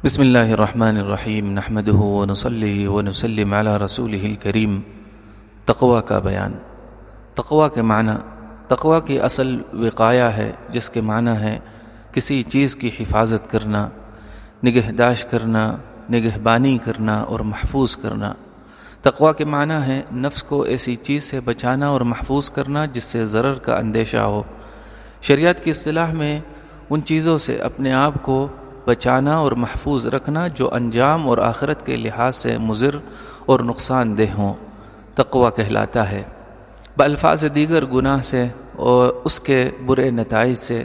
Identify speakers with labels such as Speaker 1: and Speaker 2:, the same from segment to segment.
Speaker 1: بسم اللہ الرحمن الرحیم نحمدہ ونصلی ونسلم علی رسولہ الکریم۔ تقوی کا بیان۔ تقوی کے معنی، تقوی کی اصل وقایہ ہے، جس کے معنی ہے کسی چیز کی حفاظت کرنا، نگہداشت کرنا، نگہبانی کرنا اور محفوظ کرنا۔ تقوی کے معنی ہے نفس کو ایسی چیز سے بچانا اور محفوظ کرنا جس سے ضرر کا اندیشہ ہو۔ شریعت کی اصطلاح میں ان چیزوں سے اپنے آپ کو بچانا اور محفوظ رکھنا جو انجام اور آخرت کے لحاظ سے مضر اور نقصان دہ ہوں، تقوی کہلاتا ہے۔ بالفاظ دیگر گناہ سے اور اس کے برے نتائج سے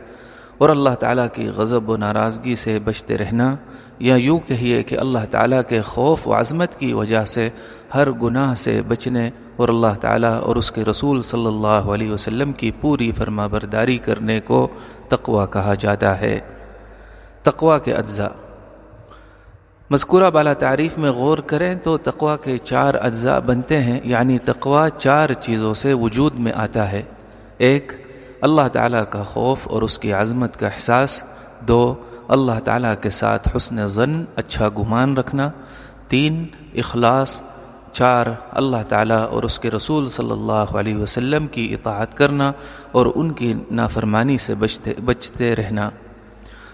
Speaker 1: اور اللہ تعالیٰ کی غضب و ناراضگی سے بچتے رہنا، یا یوں کہیے کہ اللہ تعالیٰ کے خوف و عظمت کی وجہ سے ہر گناہ سے بچنے اور اللہ تعالیٰ اور اس کے رسول صلی اللہ علیہ وسلم کی پوری فرما برداری کرنے کو تقوی کہا جاتا ہے۔ تقوی کے اجزاء۔ مذکورہ بالا تعریف میں غور کریں تو تقوی کے 4 اجزاء بنتے ہیں، یعنی تقوی 4 چیزوں سے وجود میں آتا ہے۔ 1، اللہ تعالیٰ کا خوف اور اس کی عظمت کا احساس۔ 2، اللہ تعالیٰ کے ساتھ حسن ظن، اچھا گمان رکھنا۔ 3، اخلاص۔ 4، اللہ تعالیٰ اور اس کے رسول صلی اللہ علیہ وسلم کی اطاعت کرنا اور ان کی نافرمانی سے بچتے رہنا۔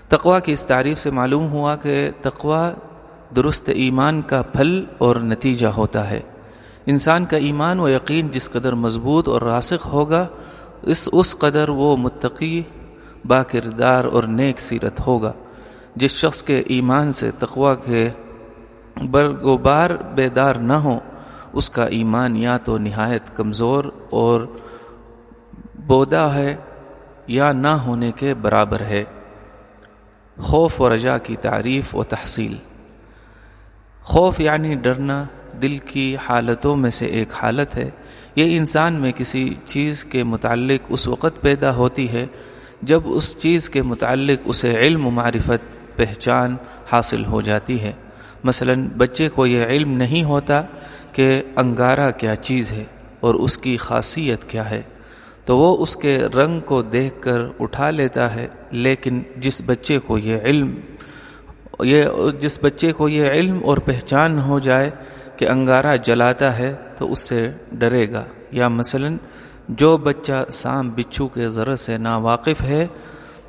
Speaker 1: تقوی کی اس تعریف سے معلوم ہوا کہ تقوی درست ایمان کا پھل اور نتیجہ ہوتا ہے۔ انسان کا ایمان و یقین جس قدر مضبوط اور راسخ ہوگا، اس قدر وہ متقی، باکردار اور نیک سیرت ہوگا۔ جس شخص کے ایمان سے تقوی کے برگوبار بیدار نہ ہو، اس کا ایمان یا تو نہایت کمزور اور بودا ہے یا نہ ہونے کے برابر ہے۔ خوف و رجا کی تعریف و تحصیل۔ خوف یعنی ڈرنا دل کی حالتوں میں سے ایک حالت ہے۔ یہ انسان میں کسی چیز کے متعلق اس وقت پیدا ہوتی ہے جب اس چیز کے متعلق اسے علم و معرفت، پہچان حاصل ہو جاتی ہے۔ مثلا بچے کو یہ علم نہیں ہوتا کہ انگارہ کیا چیز ہے اور اس کی خاصیت کیا ہے، تو وہ اس کے رنگ کو دیکھ کر اٹھا لیتا ہے، لیکن جس بچے کو یہ علم اور پہچان ہو جائے کہ انگارہ جلاتا ہے تو اس سے ڈرے گا۔ یا مثلا جو بچہ سانپ بچھو کے ضرر سے ناواقف ہے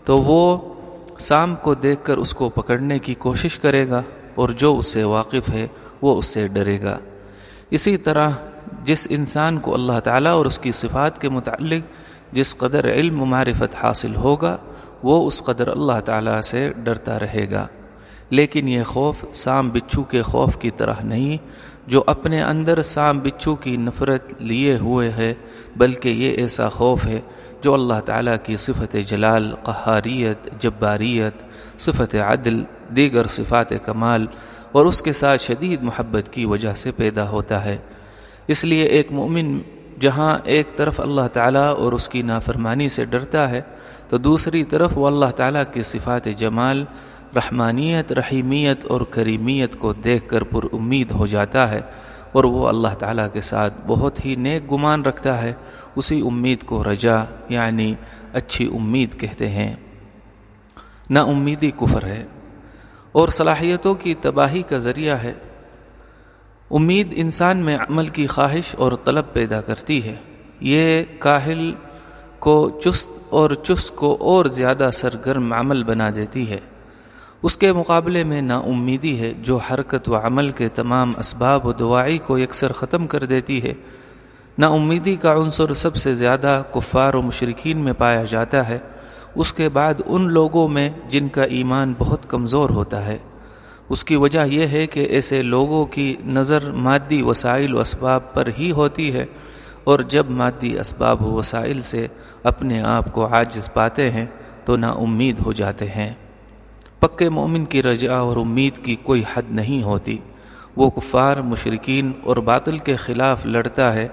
Speaker 1: تو وہ سانپ کو دیکھ کر اس کو پکڑنے کی کوشش کرے گا، اور جو اس سے واقف ہے وہ اس سے ڈرے گا۔ اسی طرح جس انسان کو اللہ تعالیٰ اور اس کی صفات کے متعلق جس قدر علم و معرفت حاصل ہوگا، وہ اس قدر اللہ تعالیٰ سے ڈرتا رہے گا۔ لیکن یہ خوف سانپ بچھو کے خوف کی طرح نہیں جو اپنے اندر سانپ بچھو کی نفرت لیے ہوئے ہے، بلکہ یہ ایسا خوف ہے جو اللہ تعالیٰ کی صفت جلال، قہاریت، جباریت، صفت عدل، دیگر صفات کمال اور اس کے ساتھ شدید محبت کی وجہ سے پیدا ہوتا ہے۔ اس لیے ایک مومن جہاں ایک طرف اللہ تعالیٰ اور اس کی نافرمانی سے ڈرتا ہے، تو دوسری طرف وہ اللہ تعالیٰ کی صفات جمال، رحمانیت، رحیمیت اور کریمیت کو دیکھ کر پر امید ہو جاتا ہے، اور وہ اللہ تعالیٰ کے ساتھ بہت ہی نیک گمان رکھتا ہے۔ اسی امید کو رجا یعنی اچھی امید کہتے ہیں۔ نا امیدی کفر ہے اور صلاحیتوں کی تباہی کا ذریعہ ہے۔ امید انسان میں عمل کی خواہش اور طلب پیدا کرتی ہے۔ یہ کاہل کو چست کو اور زیادہ سرگرم عمل بنا دیتی ہے۔ اس کے مقابلے میں نا امیدی ہے جو حرکت و عمل کے تمام اسباب و دواعی کو یکسر ختم کر دیتی ہے۔ نا امیدی کا عنصر سب سے زیادہ کفار و مشرکین میں پایا جاتا ہے، اس کے بعد ان لوگوں میں جن کا ایمان بہت کمزور ہوتا ہے۔ اس کی وجہ یہ ہے کہ ایسے لوگوں کی نظر مادی وسائل و اسباب پر ہی ہوتی ہے، اور جب مادی اسباب و وسائل سے اپنے آپ کو عاجز پاتے ہیں تو نا امید ہو جاتے ہیں۔ پکے مومن کی رجا اور امید کی کوئی حد نہیں ہوتی۔ وہ کفار، مشرکین اور باطل کے خلاف لڑتا ہے،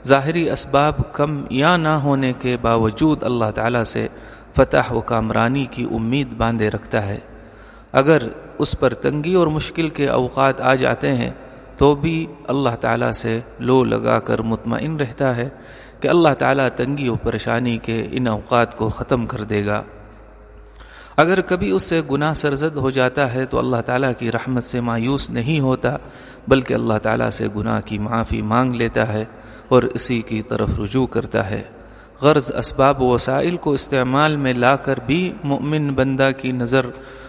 Speaker 1: ظاہری اسباب کم یا نہ ہونے کے باوجود اللہ تعالیٰ سے فتح و کامرانی کی امید باندھے رکھتا ہے۔ اگر اس پر تنگی اور مشکل کے اوقات آ جاتے ہیں تو بھی اللہ تعالیٰ سے لو لگا کر مطمئن رہتا ہے کہ اللہ تعالیٰ تنگی و پریشانی کے ان اوقات کو ختم کر دے گا۔ اگر کبھی اس سے گناہ سرزد ہو جاتا ہے تو اللہ تعالیٰ کی رحمت سے مایوس نہیں ہوتا، بلکہ اللہ تعالیٰ سے گناہ کی معافی مانگ لیتا ہے اور اسی کی طرف رجوع کرتا ہے۔ غرض اسباب و وسائل کو استعمال میں لا کر بھی مومن بندہ کی نظر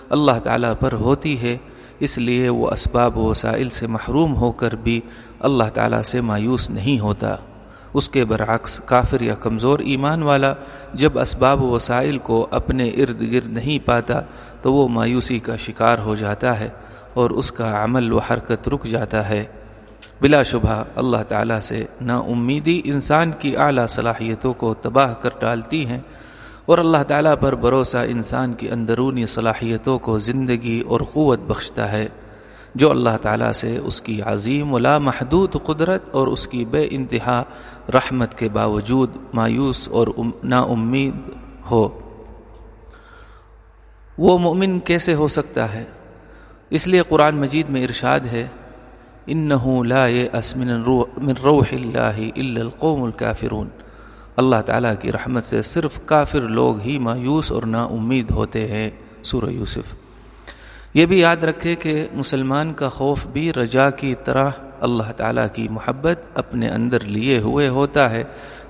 Speaker 1: اللہ تعالیٰ پر ہوتی ہے، اس لیے وہ اسباب و وسائل سے محروم ہو کر بھی اللہ تعالیٰ سے مایوس نہیں ہوتا۔ اس کے برعکس کافر یا کمزور ایمان والا جب اسباب و وسائل کو اپنے ارد گرد نہیں پاتا تو وہ مایوسی کا شکار ہو جاتا ہے اور اس کا عمل و حرکت رک جاتا ہے۔ بلا شبہ اللہ تعالیٰ سے نا امیدی انسان کی اعلیٰ صلاحیتوں کو تباہ کر ڈالتی ہیں، اور اللہ تعالیٰ پر بھروسہ انسان کی اندرونی صلاحیتوں کو زندگی اور قوت بخشتا ہے۔ جو اللہ تعالیٰ سے اس کی عظیم و لامحدود قدرت اور اس کی بے انتہا رحمت کے باوجود مایوس اور نا امید ہو، وہ مومن کیسے ہو سکتا ہے؟ اس لیے قرآن مجید میں ارشاد ہے، انہ لا یأس من روح اللہ الا القوم الکافرون۔ اللہ تعالیٰ کی رحمت سے صرف کافر لوگ ہی مایوس اور نا امید ہوتے ہیں۔ سورہ یوسف۔ یہ بھی یاد رکھے کہ مسلمان کا خوف بھی رجا کی طرح اللہ تعالیٰ کی محبت اپنے اندر لیے ہوئے ہوتا ہے،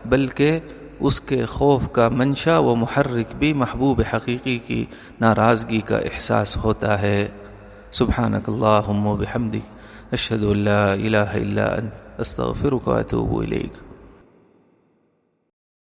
Speaker 1: بلکہ اس کے خوف کا منشا و محرک بھی محبوب حقیقی کی ناراضگی کا احساس ہوتا ہے۔ سبحانک اللہم و بحمدک، اشہد ان لا الہ الا انت، استغفرک و اتوب الیک۔